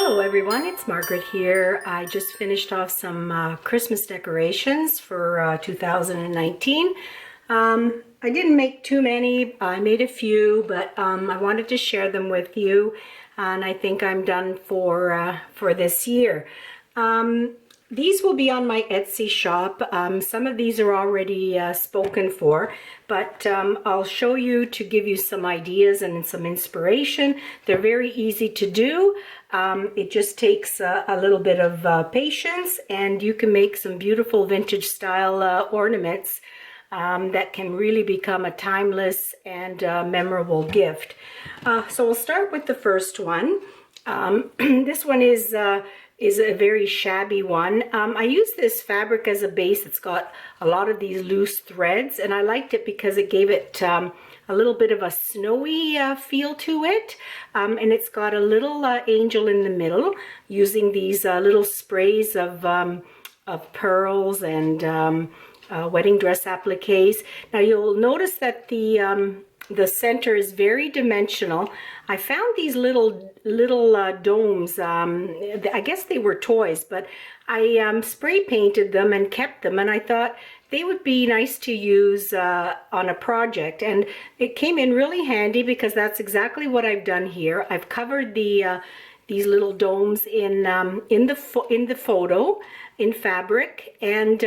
Hello everyone, it's Margaret here. I just finished off some Christmas decorations for 2019. I didn't make too many, I made a few, but I wanted to share them with you, and I think I'm done for this year. These will be on my Etsy shop. Some of these are already spoken for, but I'll show you to give you some ideas and some inspiration. They're very easy to do. It just takes a little bit of patience, and you can make some beautiful vintage style ornaments that can really become a timeless and memorable gift. So we'll start with the first one. This one is a very shabby one. I use this fabric as a base. It's got a lot of these loose threads, and I liked it because it gave it a little bit of a snowy feel to it, and it's got a little angel in the middle using these little sprays of pearls and wedding dress appliques. Now you'll notice that the center is very dimensional. I found these little domes. I guess they were toys, but I spray painted them and kept them, and I thought they would be nice to use on a project, and it came in really handy because that's exactly what I've done here. I've covered these little domes in the photo in fabric, and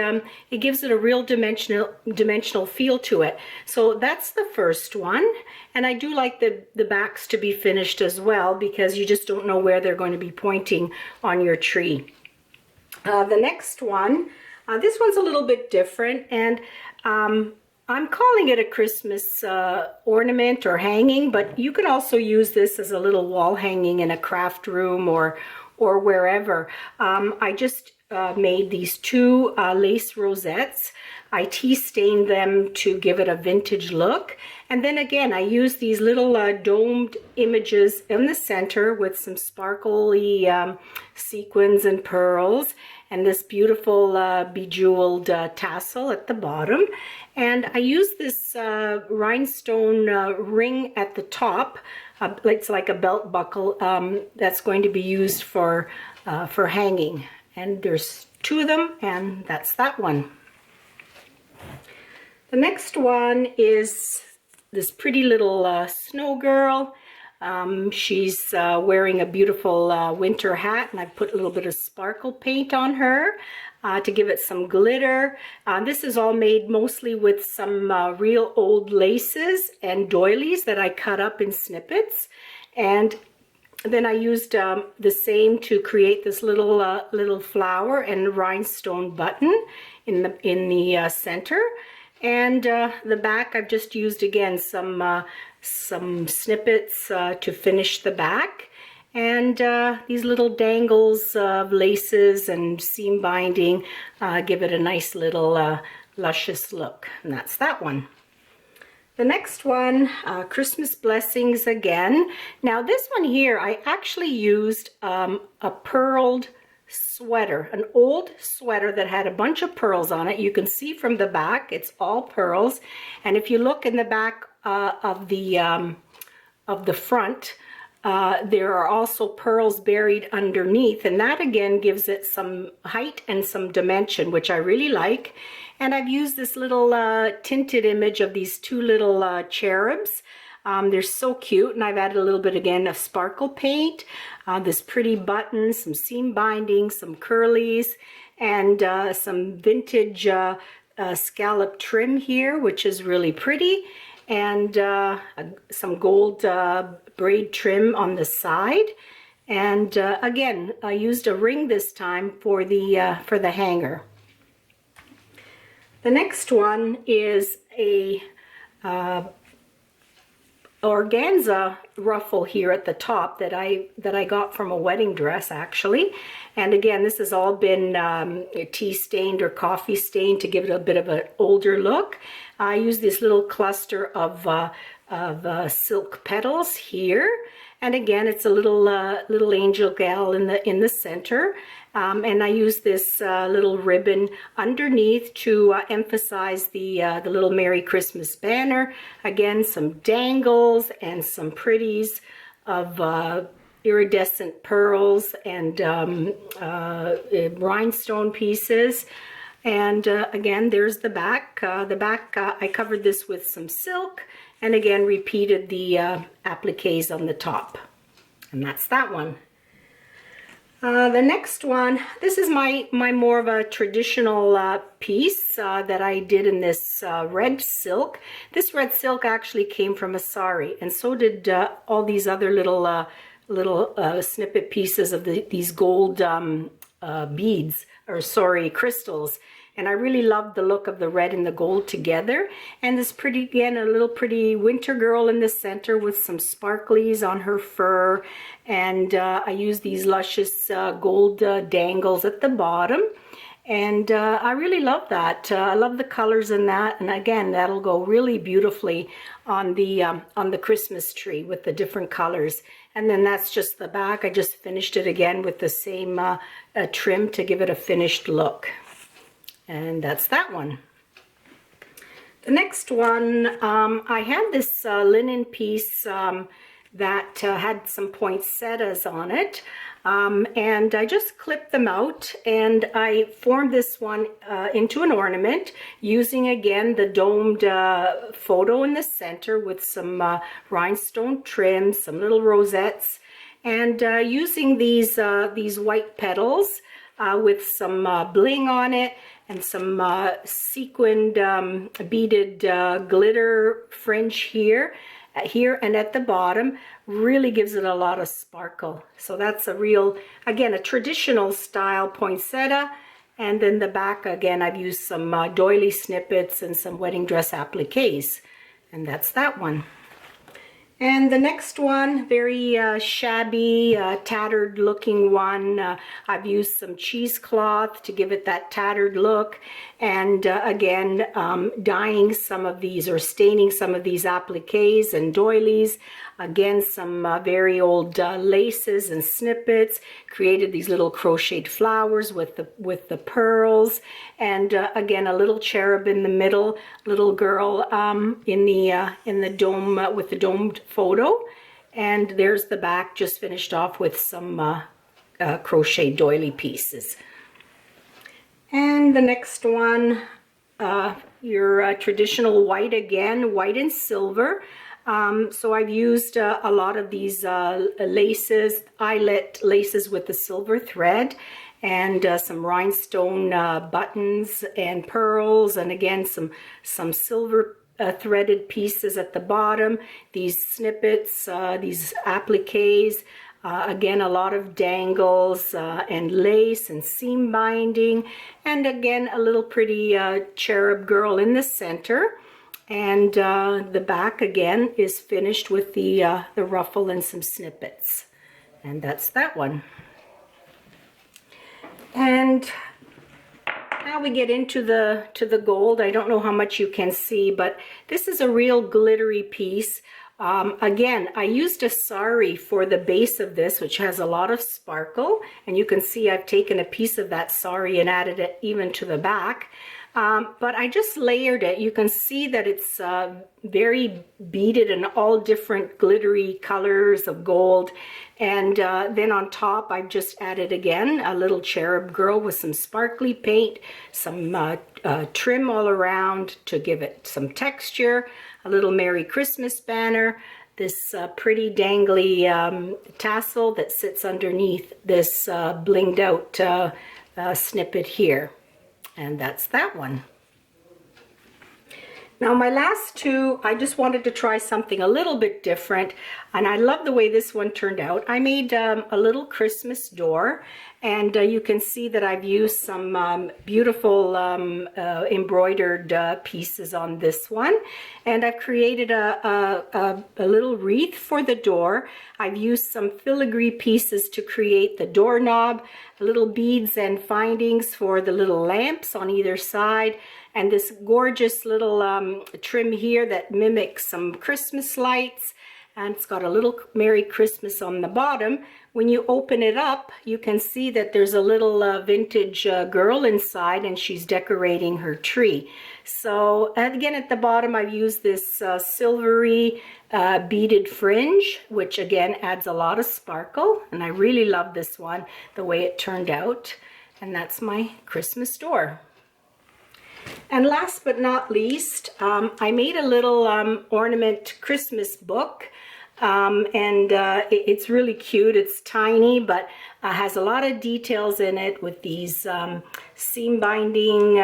it gives it a real dimensional feel to it. So that's the first one, and I do like the backs to be finished as well, because you just don't know where they're going to be pointing on your tree. The next one, this one's a little bit different, and I'm calling it a Christmas ornament or hanging, but you can also use this as a little wall hanging in a craft room or wherever. I just made these two lace rosettes. I tea stained them to give it a vintage look, and then again I used these little domed images in the center with some sparkly sequins and pearls, and this beautiful bejeweled tassel at the bottom. And I used this rhinestone ring at the top. It's like a belt buckle that's going to be used for hanging. And there's two of them, and that's that one. The next one is this pretty little snow girl. She's wearing a beautiful winter hat, and I've put a little bit of sparkle paint on her to give it some glitter. This is all made mostly with some real old laces and doilies that I cut up in snippets, and then I used the same to create this little flower and rhinestone button in the center. And the back, I've just used again some snippets to finish the back, and these little dangles of laces and seam binding give it a nice little luscious look, and that's that one. The next one, Christmas Blessings again. Now this one here, I actually used a pearled sweater, an old sweater that had a bunch of pearls on it. You can see from the back, it's all pearls. And if you look in the back of the front, there are also pearls buried underneath, and that again gives it some height and some dimension, which I really like. And I've used this little tinted image of these two little cherubs. They're so cute, and I've added a little bit again of sparkle paint, this pretty button, some seam binding, some curlies, and some vintage scallop trim here, which is really pretty, and some gold braid trim on the side. And again, I used a ring this time for the hanger. The next one is a organza ruffle here at the top that I got from a wedding dress actually. And again, this has all been tea stained or coffee stained to give it a bit of an older look. I use this little cluster of silk petals here, and again it's a little angel gal in the center. And I use this little ribbon underneath to emphasize the little Merry Christmas banner. Again, some dangles and some pretties of iridescent pearls and rhinestone pieces. And again, there's the back. I covered this with some silk and again repeated the appliques on the top. And that's that one. The next one, this is my more of a traditional piece that I did in this red silk. This red silk actually came from a sari, and so did all these other little snippet pieces of these gold beads, or sorry, crystals. And I really loved the look of the red and the gold together. And this pretty, again, a little pretty winter girl in the center with some sparklies on her fur. And I used these luscious gold dangles at the bottom. And I really love that. I love the colors in that. And again, that'll go really beautifully on the Christmas tree with the different colors. And then that's just the back. I just finished it again with the same trim to give it a finished look. And that's that one. The next one, I had this linen piece that had some poinsettias on it. And I just clipped them out and I formed this one into an ornament using again the domed photo in the center with some rhinestone trims, some little rosettes, and using these white petals with some bling on it and some sequined beaded glitter fringe here and at the bottom. Really gives it a lot of sparkle. So that's a real, again, a traditional style poinsettia. And then the back, again, I've used some doily snippets and some wedding dress appliques. And that's that one. And the next one, very shabby, tattered looking one. I've used some cheesecloth to give it that tattered look. And again, dyeing some of these or staining some of these appliques and doilies. Again, some very old laces and snippets. Created these little crocheted flowers with the pearls. And again, a little cherub in the middle, little girl in the dome with the domed photo. And there's the back, just finished off with some crochet doily pieces. And the next one, your traditional white again, white and silver. So I've used a lot of these laces, eyelet laces with the silver thread, and some rhinestone buttons and pearls, and again some silver threaded pieces at the bottom. These snippets, these appliques. Again, a lot of dangles and lace and seam binding, and again a little pretty cherub girl in the center. And the back again is finished with the ruffle and some snippets. And that's that one. And now we get into the gold. I don't know how much you can see, but this is a real glittery piece. Again, I used a sari for the base of this, which has a lot of sparkle. And you can see I've taken a piece of that sari and added it even to the back. But I just layered it. You can see that it's very beaded in all different glittery colors of gold. And then on top, I've just added again a little cherub girl with some sparkly paint, some trim all around to give it some texture, a little Merry Christmas banner, this pretty dangly tassel that sits underneath this blinged out snippet here. And that's that one. Now my last two, I just wanted to try something a little bit different, and I love the way this one turned out. I made a little Christmas door, and you can see that I've used some beautiful embroidered pieces on this one, and I've created a little wreath for the door. I've used some filigree pieces to create the doorknob, little beads and findings for the little lamps on either side, and this gorgeous little trim here that mimics some Christmas lights. and it's got a little Merry Christmas on the bottom. When you open it up, you can see that there's a little vintage girl inside, and she's decorating her tree. So again, at the bottom, I've used this silvery beaded fringe, which again adds a lot of sparkle, and I really love this one, the way it turned out. And that's my Christmas door. And last but not least, I made a little ornament Christmas book. It's really cute. It's tiny, but has a lot of details in it with these seam binding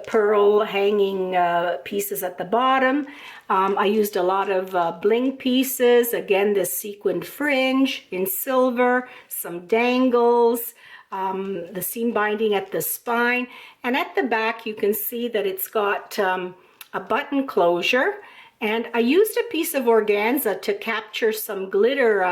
pearl hanging pieces at the bottom. I used a lot of bling pieces. Again, this sequined fringe in silver, some dangles, the seam binding at the spine. And at the back, you can see that it's got a button closure. And I used a piece of organza to capture some glitter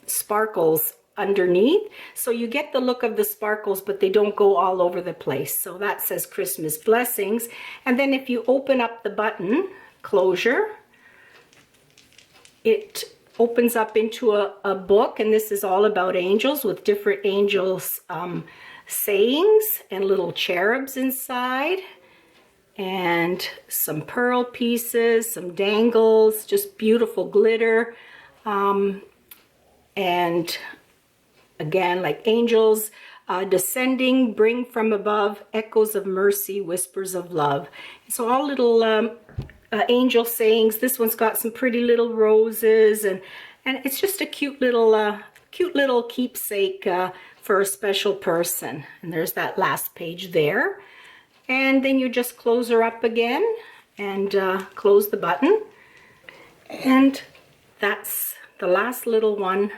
sparkles underneath. So you get the look of the sparkles, but they don't go all over the place. So that says Christmas Blessings. And then if you open up the button closure, it opens up into a book. And this is all about angels, with different angels sayings and little cherubs inside. And some pearl pieces, some dangles, just beautiful glitter. And again, like angels descending, bring from above, echoes of mercy, whispers of love. So all little angel sayings. This one's got some pretty little roses, and it's just a cute little keepsake for a special person. And there's that last page there. And then you just close her up again and close the button. And that's the last little one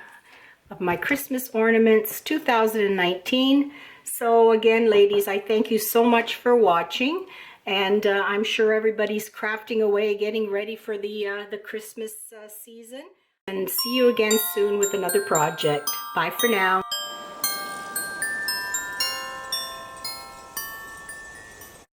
of my Christmas Ornaments 2019. So again, ladies, I thank you so much for watching. And I'm sure everybody's crafting away, getting ready for the Christmas season. And see you again soon with another project. Bye for now.